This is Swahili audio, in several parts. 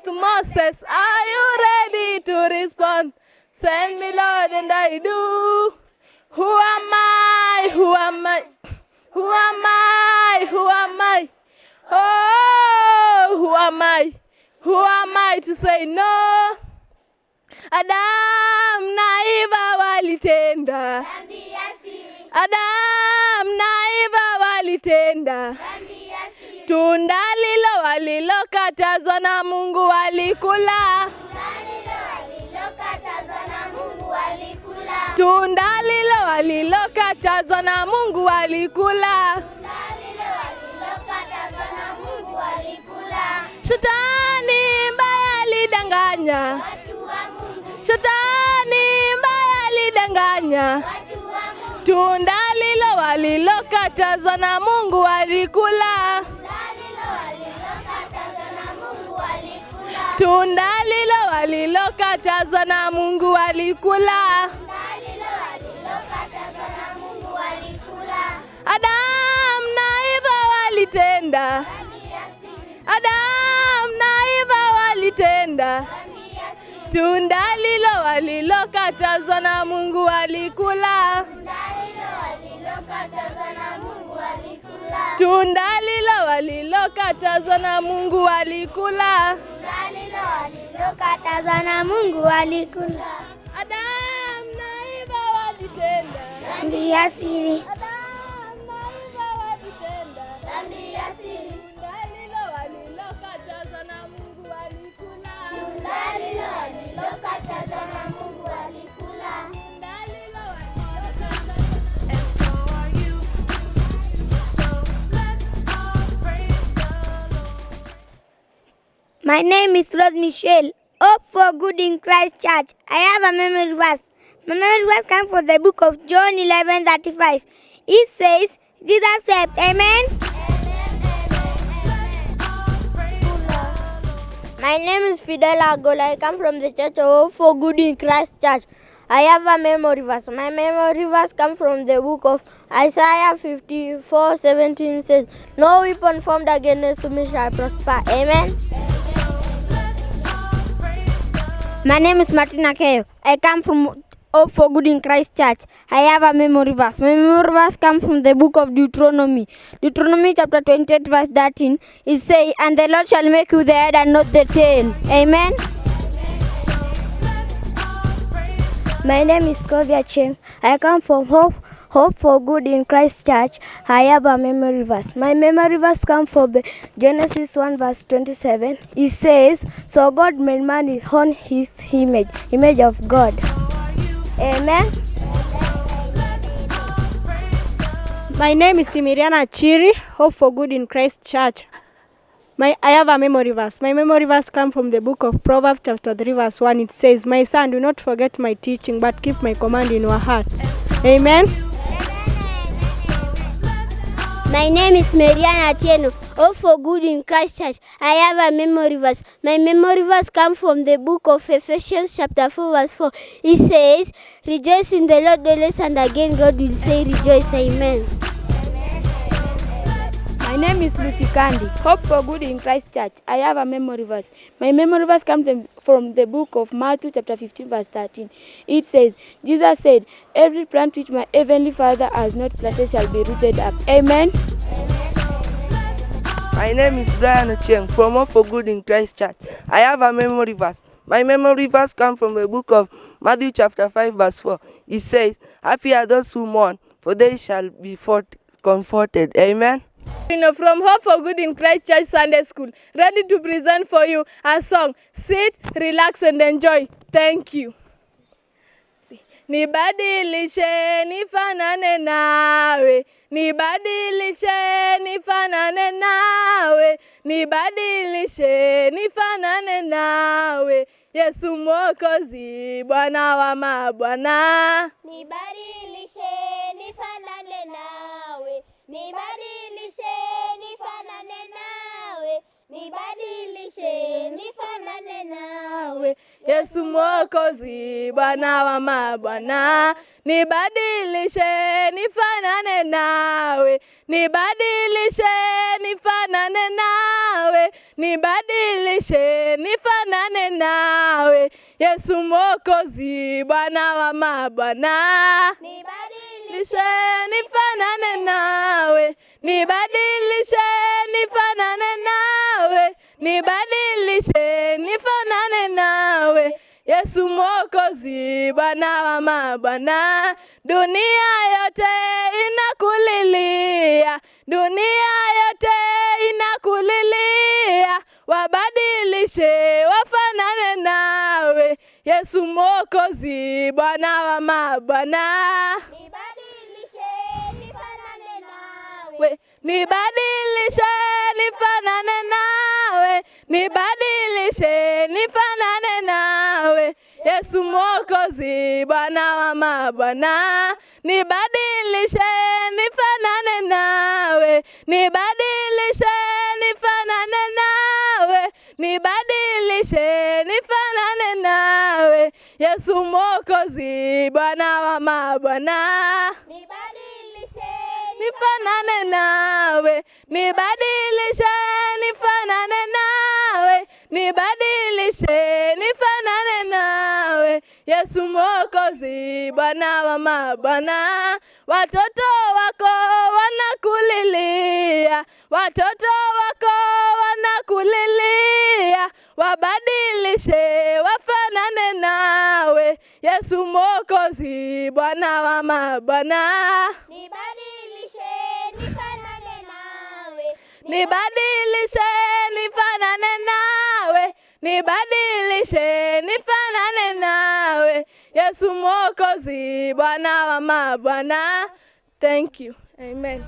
Moses, are you ready to respond? Send me, Lord, and I do. Who am I? Who am I? Who am I? Who am I? Oh, who am I? Who am I to say no? Adam na Eva walitenda. Adam na Eva walitenda. Tunda lilo walilokatazwa na Mungu walikula. Tunda lilo walilokatazwa na Mungu walikula. Shetani mbaya alidanganya. Shetani mbaya alidanganya. Tunda lilo walilokatazwa na Mungu walikula. Tunda lilo walilokatazwa na Mungu walikula. Adam na Eva walitenda. Adam na Eva walitenda. Tunda lilo walilokatazwa na Mungu walikula. Tunda lilo walilokatazwa na Mungu walikula. Adam na Eva walitenda. Dhambi ya siri. Adam na Eva walitenda. Dhambi ya siri. Tunda lilo walilokatazwa na Mungu walikula. Tunda lilo walilokatazwa na Mungu walikula. Tunda lilo My name is Rose Michelle. Hope for good in Christ Church. I have a memory verse. My memory verse comes from the book of John 11:35. It says, Jesus wept. Amen. My name is Fidel Agola. I come from the Church of Hope for Good in Christ Church. I have a memory verse. My memory verse comes from the book of Isaiah 54:17. Says, no weapon formed against me shall prosper. Amen. My name is Martina Keyo. I come from Hope for Good in Christ Church. I have a memory verse. My memory verse comes from the book of Deuteronomy. Deuteronomy chapter 28 verse 13. It says, and the Lord shall make you the head and not the tail. Amen. My name is Kovia Cheng. I come from Hope for Good in Christ Church. I have a memory verse. My memory verse comes from Genesis 1 verse 27. It says, so God made man on his image of God. Amen. My name is Simiriana Chiri, Hope for Good in Christ Church. I have a memory verse. My memory verse comes from the book of Proverbs chapter 3 verse 1. It says, my son, do not forget my teaching, but keep my command in your heart. Amen. My name is Mariana Atieno. Hope for Good in Christ Church. I have a memory verse. My memory verse comes from the book of Ephesians chapter 4 verse 4. It says, rejoice in the Lord always, and again God will say rejoice. Amen. My name is Lucy Kandi. Hope for Good in Christ Church. I have a memory verse. My memory verse comes from the book of Matthew chapter 15 verse 13. It says, Jesus said, every plant which my heavenly Father has not planted shall be rooted up. Amen. My name is Brian Ocheng from Hope for Good in Christ Church. I have a memory verse. My memory verse comes from the book of Matthew chapter 5 verse 4. It says, happy are those who mourn, for they shall be comforted. Amen. From Hope for Good in Christ Church Sunday School, ready to present for you a song. Sit, relax and enjoy. Thank you. Nibadilishe nifanane nawe, nibadilishe nifanane nawe, nibadilishe nifanane nawe, Yesu Mwokozi, Bwana wa mabwana. Nibadilishe nifanane nawe, nibadilishe nifanane nawe, nibadilishe nifanane nawe, Yesu Mwokozi, Bwana wa mabwana. Nibadilishe nifanane nawe, nibadilishe nifanane nawe, nibadilishe nifanane nawe, Yesu Mwokozi, Bwana wa mabwana. Nibadilishe nifanane nawe, nibadilishe nifanane nawe, nibadilishe nifanane nawe, Yesu Mwokozi, Bwana wa mabwana. Dunia yote inakulilia, dunia yote inakulilia, wabadilishe wafanane nawe, Yesu Mwokozi, Bwana wa mabwana. nibadilishe nifanane nawe, Nibadilishe nifanane nawe, nibadilishe nifanane nawe, Yesu Mwokozi, Bwana wa mabwana. Nibadilishe nifanane nawe, nibadilishe nifanane nawe, nibadilishe nifanane nawe, Yesu Mwokozi, Bwana wa mabwana. nibadilishe Nifanane nawe, nibadilishe nifanane nawe, nibadilishe nifanane nawe, Yesu Mwokozi, Bwana wa mabwana. Watoto wako wanakulilia, watoto wako wanakulilia, wabadilishe wafanane nawe, Yesu Mwokozi, Bwana wa mabwana. nibadilishe nifanane nawe, Nibadilishe nifanane nawe, nibadilishe nifanane nawe, Yesu Mwokozi, Bwana wa mabwana. Thank you. Amen.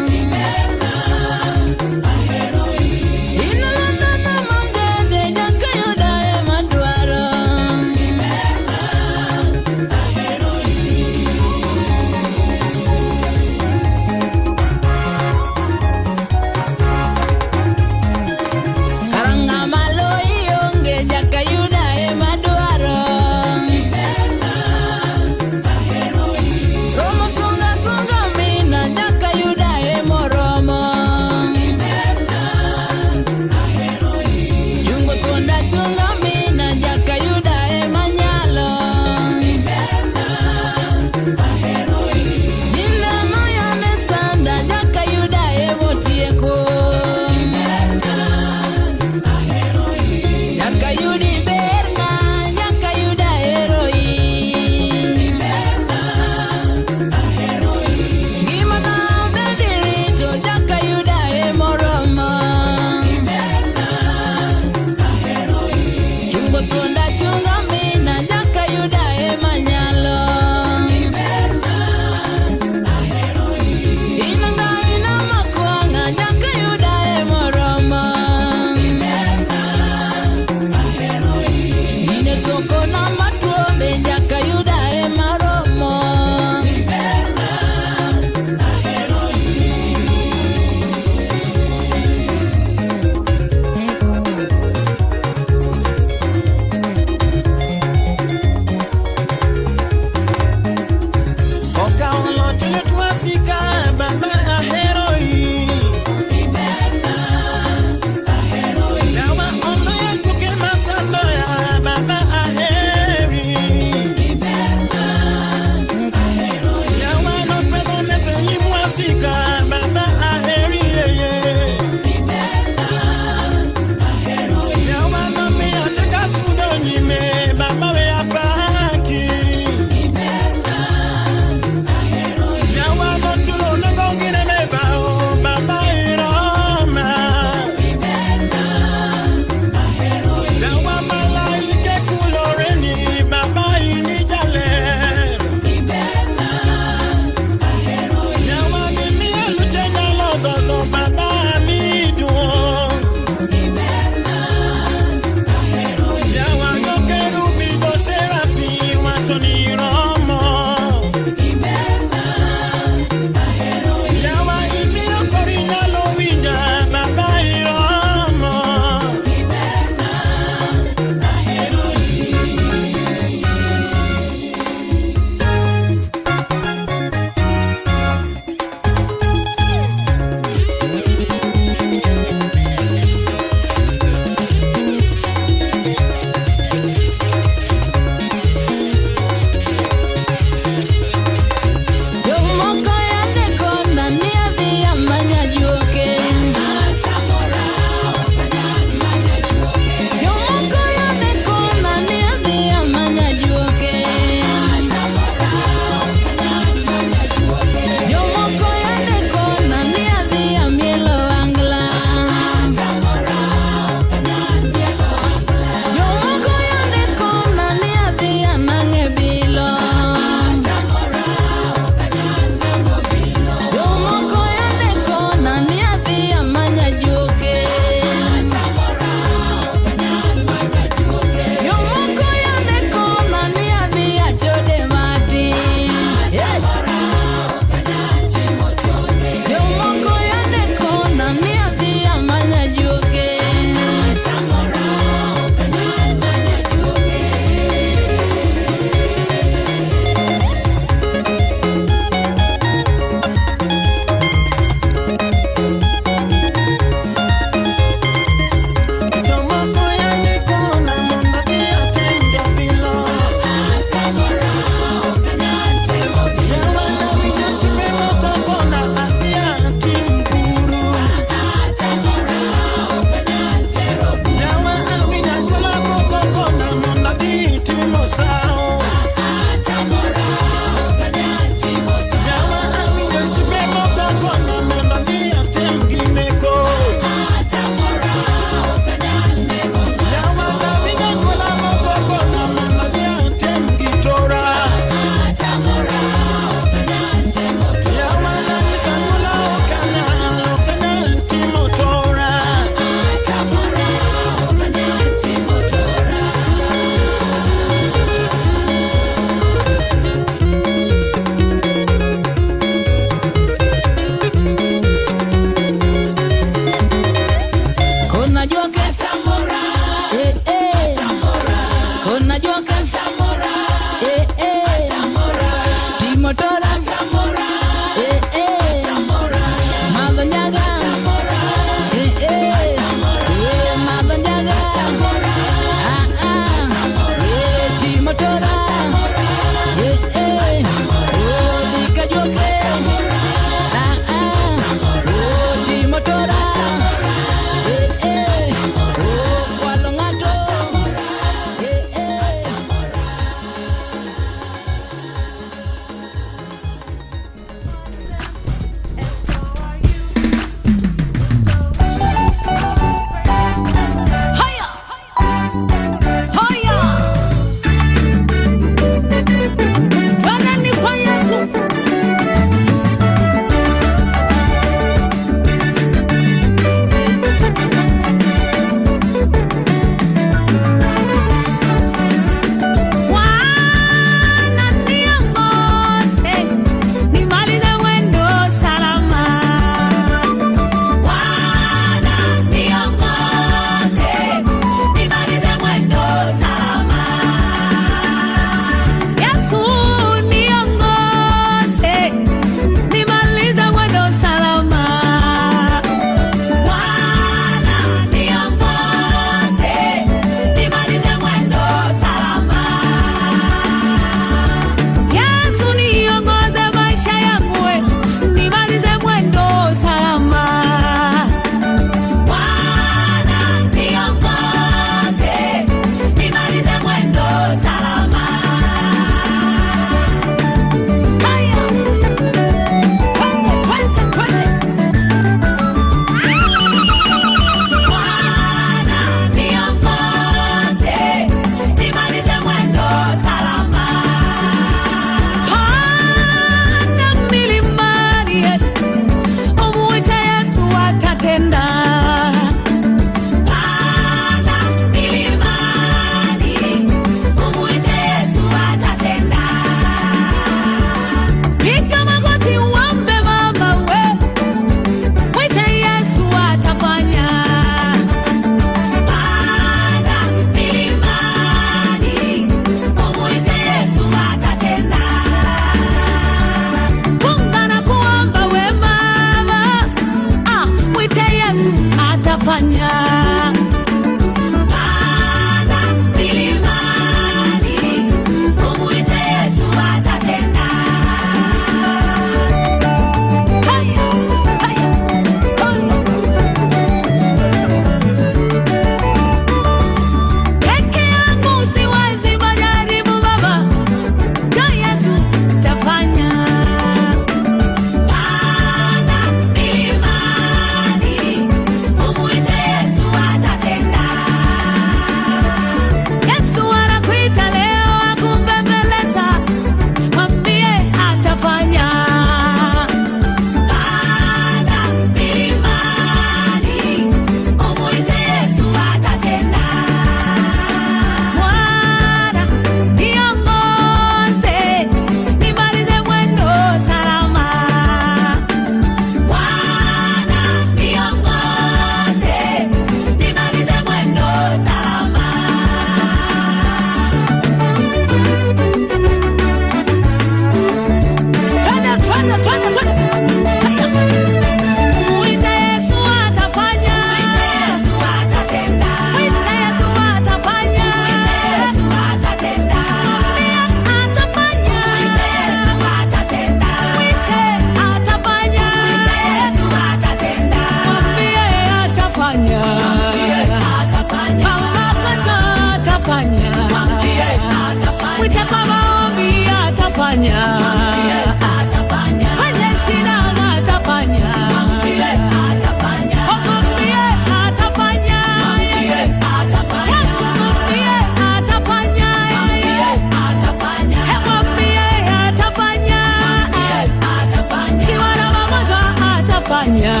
umefanya